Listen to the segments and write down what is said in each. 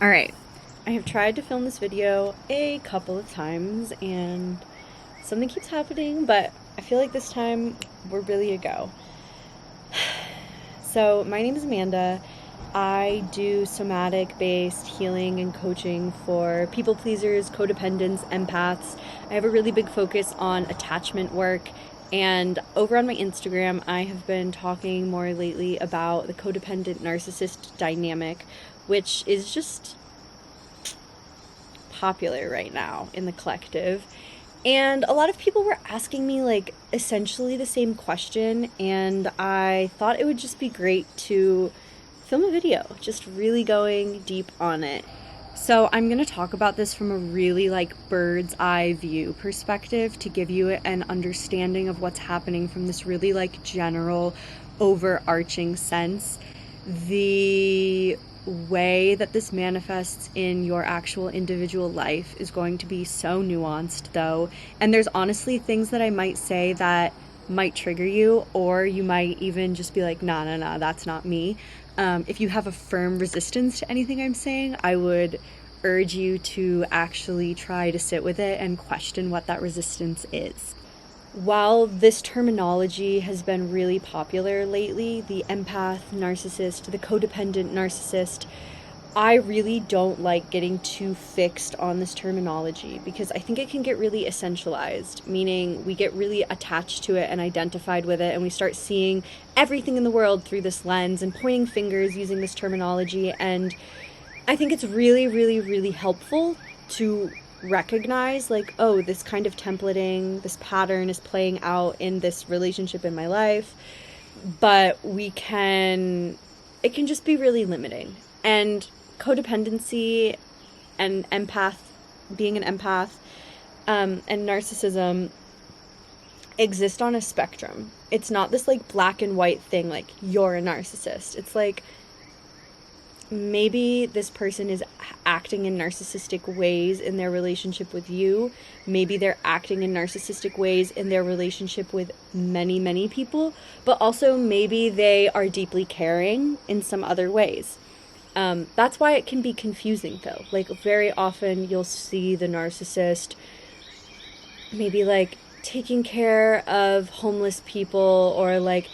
Alright, I have tried to film this video a couple of times and something keeps happening, but I feel like this time we're really a go. So, my name is Amanda. I do somatic-based healing and coaching for people pleasers, codependents, empaths. I have a really big focus on attachment work, and over on my Instagram, I have been talking more lately about the codependent narcissist dynamic, which is just popular right now in the collective. And a lot of people were asking me like essentially the same question, and I thought it would just be great to film a video, just really going deep on it. So I'm going to talk about this from a really like bird's eye view perspective to give you an understanding of what's happening from this really like general overarching sense. The way that this manifests in your actual individual life is going to be so nuanced though, and there's honestly things that I might say that might trigger you, or you might even just be like, nah, that's not me. If you have a firm resistance to anything I'm saying, I would urge you to actually try to sit with it and question what that resistance is. While this terminology has been really popular lately, the empath narcissist, the codependent narcissist, I really don't like getting too fixed on this terminology because I think it can get really essentialized, meaning we get really attached to it and identified with it, and we start seeing everything in the world through this lens and pointing fingers using this terminology. And I think it's really helpful to recognize like, oh, this kind of templating, this pattern is playing out in this relationship in my life, but it can just be really limiting. And codependency and being an empath, and narcissism exist on a spectrum. It's not this like black and white thing, like you're a narcissist. It's like, maybe this person is acting in narcissistic ways in their relationship with you. Maybe they're acting in narcissistic ways in their relationship with many people, but also maybe they are deeply caring in some other ways. That's why it can be confusing though. Like very often you'll see the narcissist maybe like taking care of homeless people or like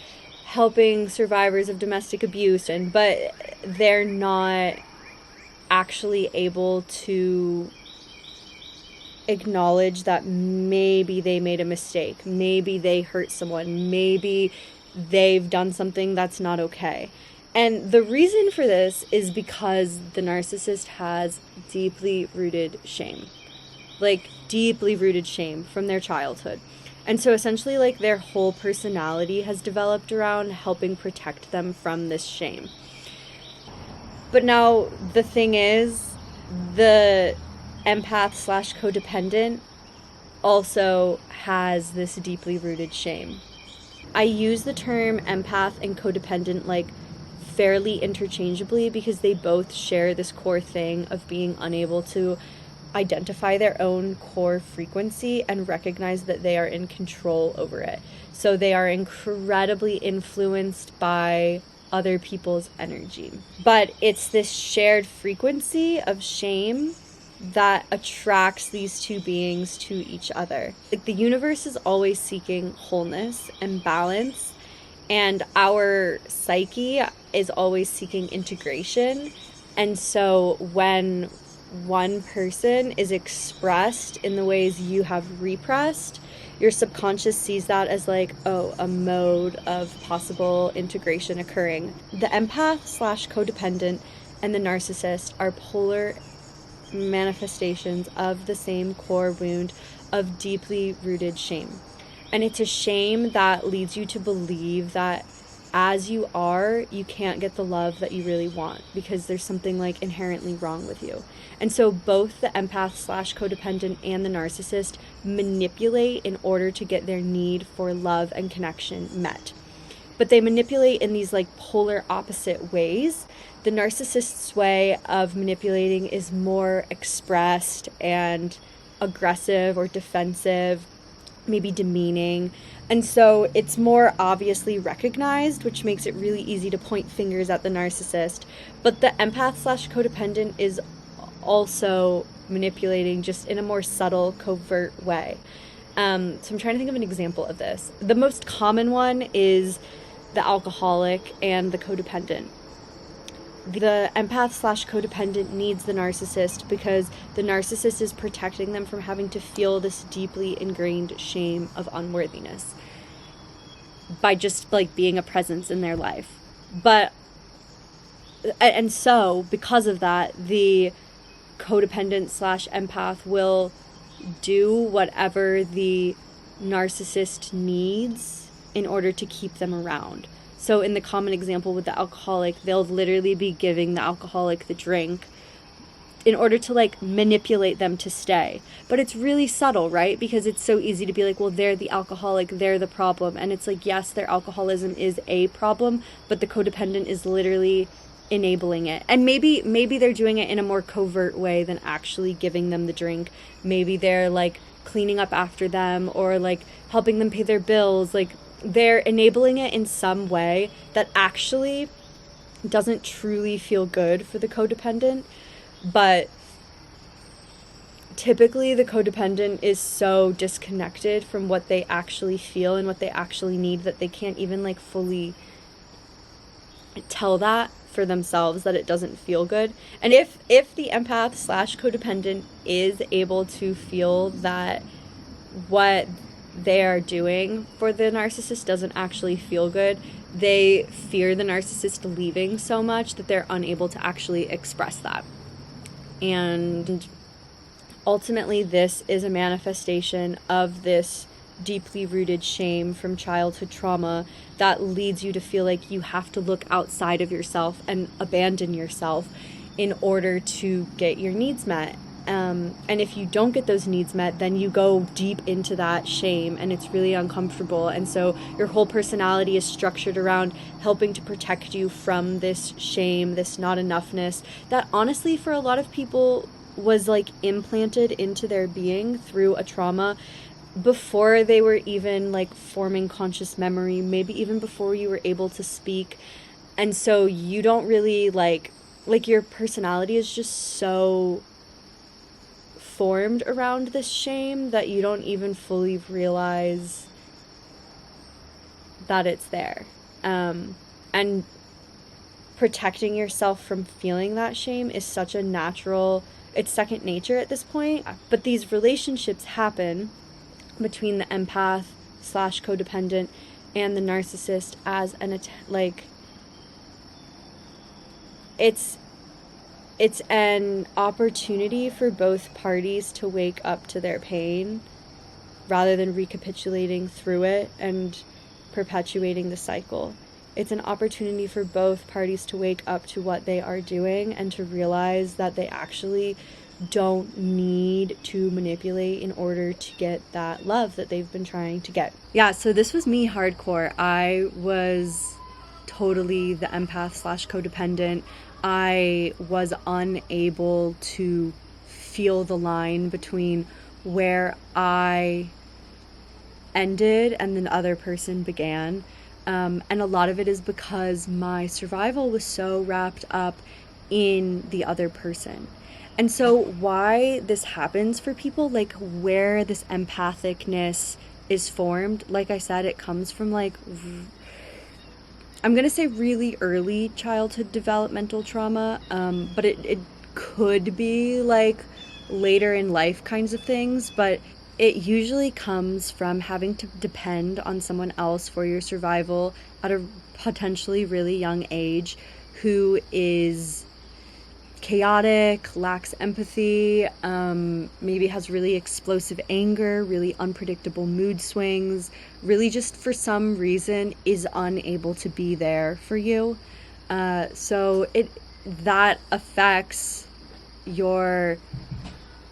helping survivors of domestic abuse, but they're not actually able to acknowledge that maybe they made a mistake, maybe they hurt someone, maybe they've done something that's not okay. And the reason for this is because the narcissist has deeply rooted shame, like deeply rooted shame from their childhood. And so essentially like their whole personality has developed around helping protect them from this shame. But now the thing is, the empath / codependent also has this deeply rooted shame. I use the term empath and codependent like fairly interchangeably because they both share this core thing of being unable to identify their own core frequency and recognize that they are in control over it. So they are incredibly influenced by other people's energy. But it's this shared frequency of shame that attracts these two beings to each other. Like the universe is always seeking wholeness and balance, and our psyche is always seeking integration. And so when one person is expressed in the ways you have repressed, your subconscious sees that as like, oh, a mode of possible integration occurring. The empath / codependent and the narcissist are polar manifestations of the same core wound of deeply rooted shame. And it's a shame that leads you to believe that as you are, you can't get the love that you really want because there's something like inherently wrong with you. And so both the empath / codependent and the narcissist manipulate in order to get their need for love and connection met. But they manipulate in these like polar opposite ways. The narcissist's way of manipulating is more expressed and aggressive or defensive, maybe demeaning. And so it's more obviously recognized, which makes it really easy to point fingers at the narcissist. But the empath / codependent is also manipulating, just in a more subtle, covert way. So I'm trying to think of an example of this. The most common one is the alcoholic and the codependent. The empath/codependent needs the narcissist because the narcissist is protecting them from having to feel this deeply ingrained shame of unworthiness by just like being a presence in their life. And so because of that, the codependent/empath will do whatever the narcissist needs in order to keep them around. So in the common example with the alcoholic, they'll literally be giving the alcoholic the drink in order to like manipulate them to stay. But it's really subtle, right? Because it's so easy to be like, well, they're the alcoholic, they're the problem. And it's like, yes, their alcoholism is a problem, but the codependent is literally enabling it. And maybe they're doing it in a more covert way than actually giving them the drink. Maybe they're like cleaning up after them or like helping them pay their bills. Like they're enabling it in some way that actually doesn't truly feel good for the codependent. But typically the codependent is so disconnected from what they actually feel and what they actually need that they can't even like fully tell that for themselves, that it doesn't feel good. And if the empath/codependent is able to feel that what they are doing for the narcissist doesn't actually feel good, they fear the narcissist leaving so much that they're unable to actually express that. And ultimately, this is a manifestation of this deeply rooted shame from childhood trauma that leads you to feel like you have to look outside of yourself and abandon yourself in order to get your needs met. And if you don't get those needs met, then you go deep into that shame and it's really uncomfortable. And so your whole personality is structured around helping to protect you from this shame, this not enoughness that honestly for a lot of people was like implanted into their being through a trauma before they were even like forming conscious memory, maybe even before you were able to speak. And so you don't really like your personality is just so formed around this shame that you don't even fully realize that it's there. And protecting yourself from feeling that shame is such a natural, it's second nature at this point. But these relationships happen between the empath/codependent and the narcissist as it's an opportunity for both parties to wake up to their pain rather than recapitulating through it and perpetuating the cycle. It's an opportunity for both parties to wake up to what they are doing and to realize that they actually don't need to manipulate in order to get that love that they've been trying to get. Yeah, so this was me hardcore. I was totally the empath/codependent. I was unable to feel the line between where I ended and the other person began. And a lot of it is because my survival was so wrapped up in the other person. And so why this happens for people, like where this empathicness is formed, like I said, it comes from like, I'm going to say really early childhood developmental trauma, but it could be like later in life kinds of things, but it usually comes from having to depend on someone else for your survival at a potentially really young age, who is chaotic, lacks empathy, maybe has really explosive anger, really unpredictable mood swings, really just for some reason is unable to be there for you. So that affects your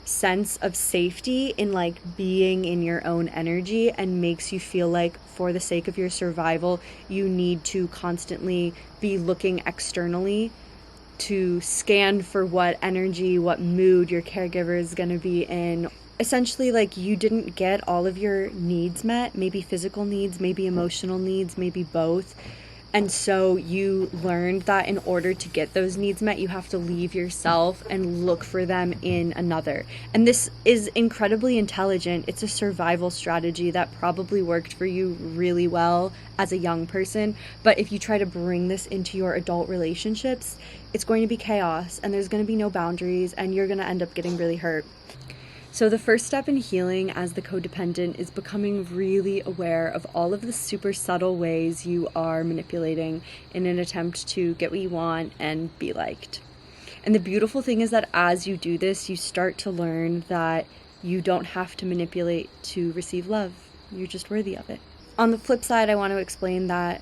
sense of safety in like being in your own energy and makes you feel like for the sake of your survival, you need to constantly be looking externally to scan for what energy, what mood your caregiver is going to be in. Essentially, like you didn't get all of your needs met, maybe physical needs, maybe emotional needs, maybe both. And so you learned that in order to get those needs met, you have to leave yourself and look for them in another. And this is incredibly intelligent. It's a survival strategy that probably worked for you really well as a young person. But if you try to bring this into your adult relationships, it's going to be chaos, and there's going to be no boundaries, and you're going to end up getting really hurt. So the first step in healing as the codependent is becoming really aware of all of the super subtle ways you are manipulating in an attempt to get what you want and be liked. And the beautiful thing is that as you do this, you start to learn that you don't have to manipulate to receive love. You're just worthy of it. On the flip side, I want to explain that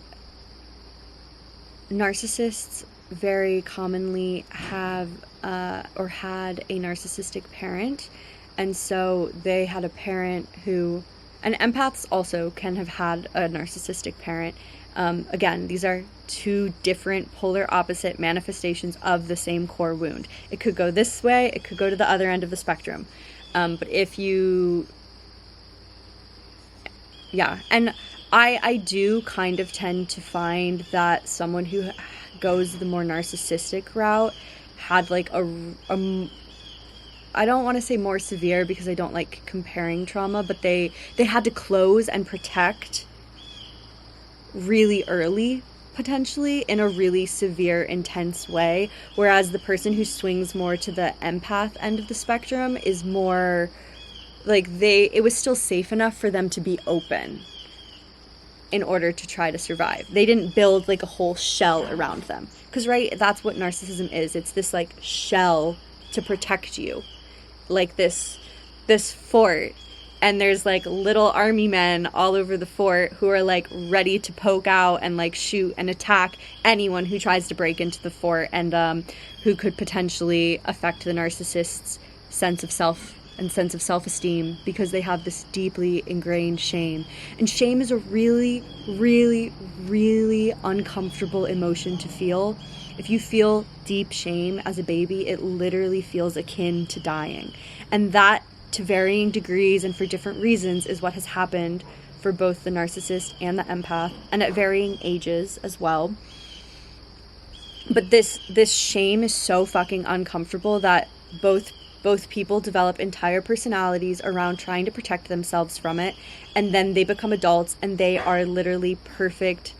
narcissists very commonly have or had a narcissistic parent. And so they had a parent who, and empaths also can have had a narcissistic parent. Again, these are two different polar opposite manifestations of the same core wound. It could go this way, it could go to the other end of the spectrum. But if you, yeah, and I do kind of tend to find that someone who goes the more narcissistic route had like a I don't want to say more severe because I don't like comparing trauma, but they had to close and protect really early, potentially, in a really severe, intense way. Whereas the person who swings more to the empath end of the spectrum is more like it was still safe enough for them to be open in order to try to survive. They didn't build like a whole shell around them. Because, right, that's what narcissism is. It's this like shell to protect you. Like this fort, and there's like little army men all over the fort who are like ready to poke out and like shoot and attack anyone who tries to break into the fort, and who could potentially affect the narcissist's sense of self and sense of self-esteem, because they have this deeply ingrained shame. And shame is a really, really, really uncomfortable emotion to feel. If you feel deep shame as a baby, it literally feels akin to dying. And that, to varying degrees and for different reasons, is what has happened for both the narcissist and the empath, and at varying ages as well. But this shame is so fucking uncomfortable that both people develop entire personalities around trying to protect themselves from it, and then they become adults and they are literally perfect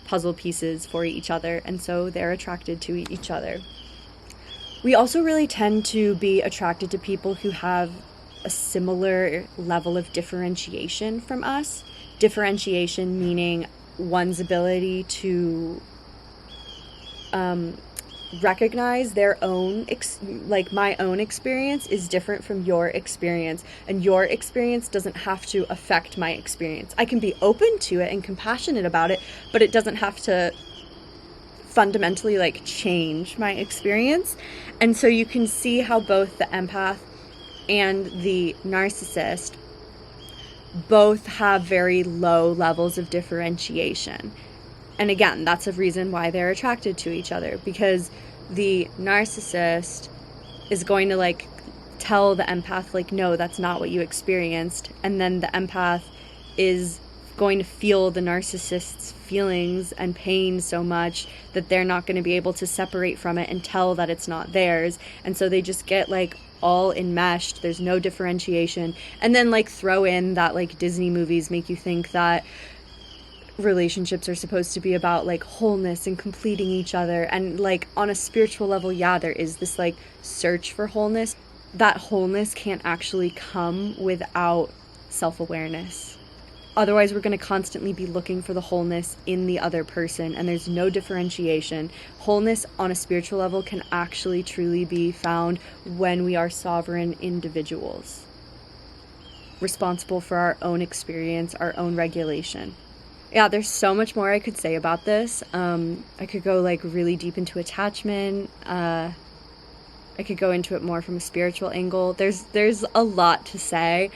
puzzle pieces for each other, and so they're attracted to each other. We also really tend to be attracted to people who have a similar level of differentiation from us. Differentiation meaning one's ability to recognize their own, like my own experience is different from your experience, and your experience doesn't have to affect my experience. I can be open to it and compassionate about it, but it doesn't have to fundamentally like change my experience. And so you can see how both the empath and the narcissist both have very low levels of differentiation. And again, that's a reason why they're attracted to each other, because the narcissist is going to like tell the empath like, no, that's not what you experienced. And then the empath is going to feel the narcissist's feelings and pain so much that they're not going to be able to separate from it and tell that it's not theirs. And so they just get like all enmeshed. There's no differentiation. And then like throw in that like Disney movies make you think that relationships are supposed to be about like wholeness and completing each other, and like on a spiritual level, yeah, there is this like search for wholeness. That wholeness can't actually come without self-awareness. Otherwise, we're going to constantly be looking for the wholeness in the other person, and there's no differentiation. Wholeness on a spiritual level can actually truly be found when we are sovereign individuals, responsible for our own experience, our own regulation. Yeah, there's so much more I could say about this. I could go like really deep into attachment. I could go into it more from a spiritual angle. There's a lot to say.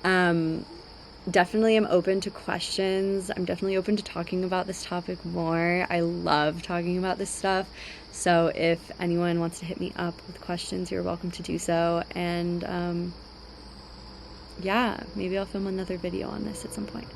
Definitely am open to questions. I'm definitely open to talking about this topic more. I love talking about this stuff. So if anyone wants to hit me up with questions, you're welcome to do so. And yeah, maybe I'll film another video on this at some point.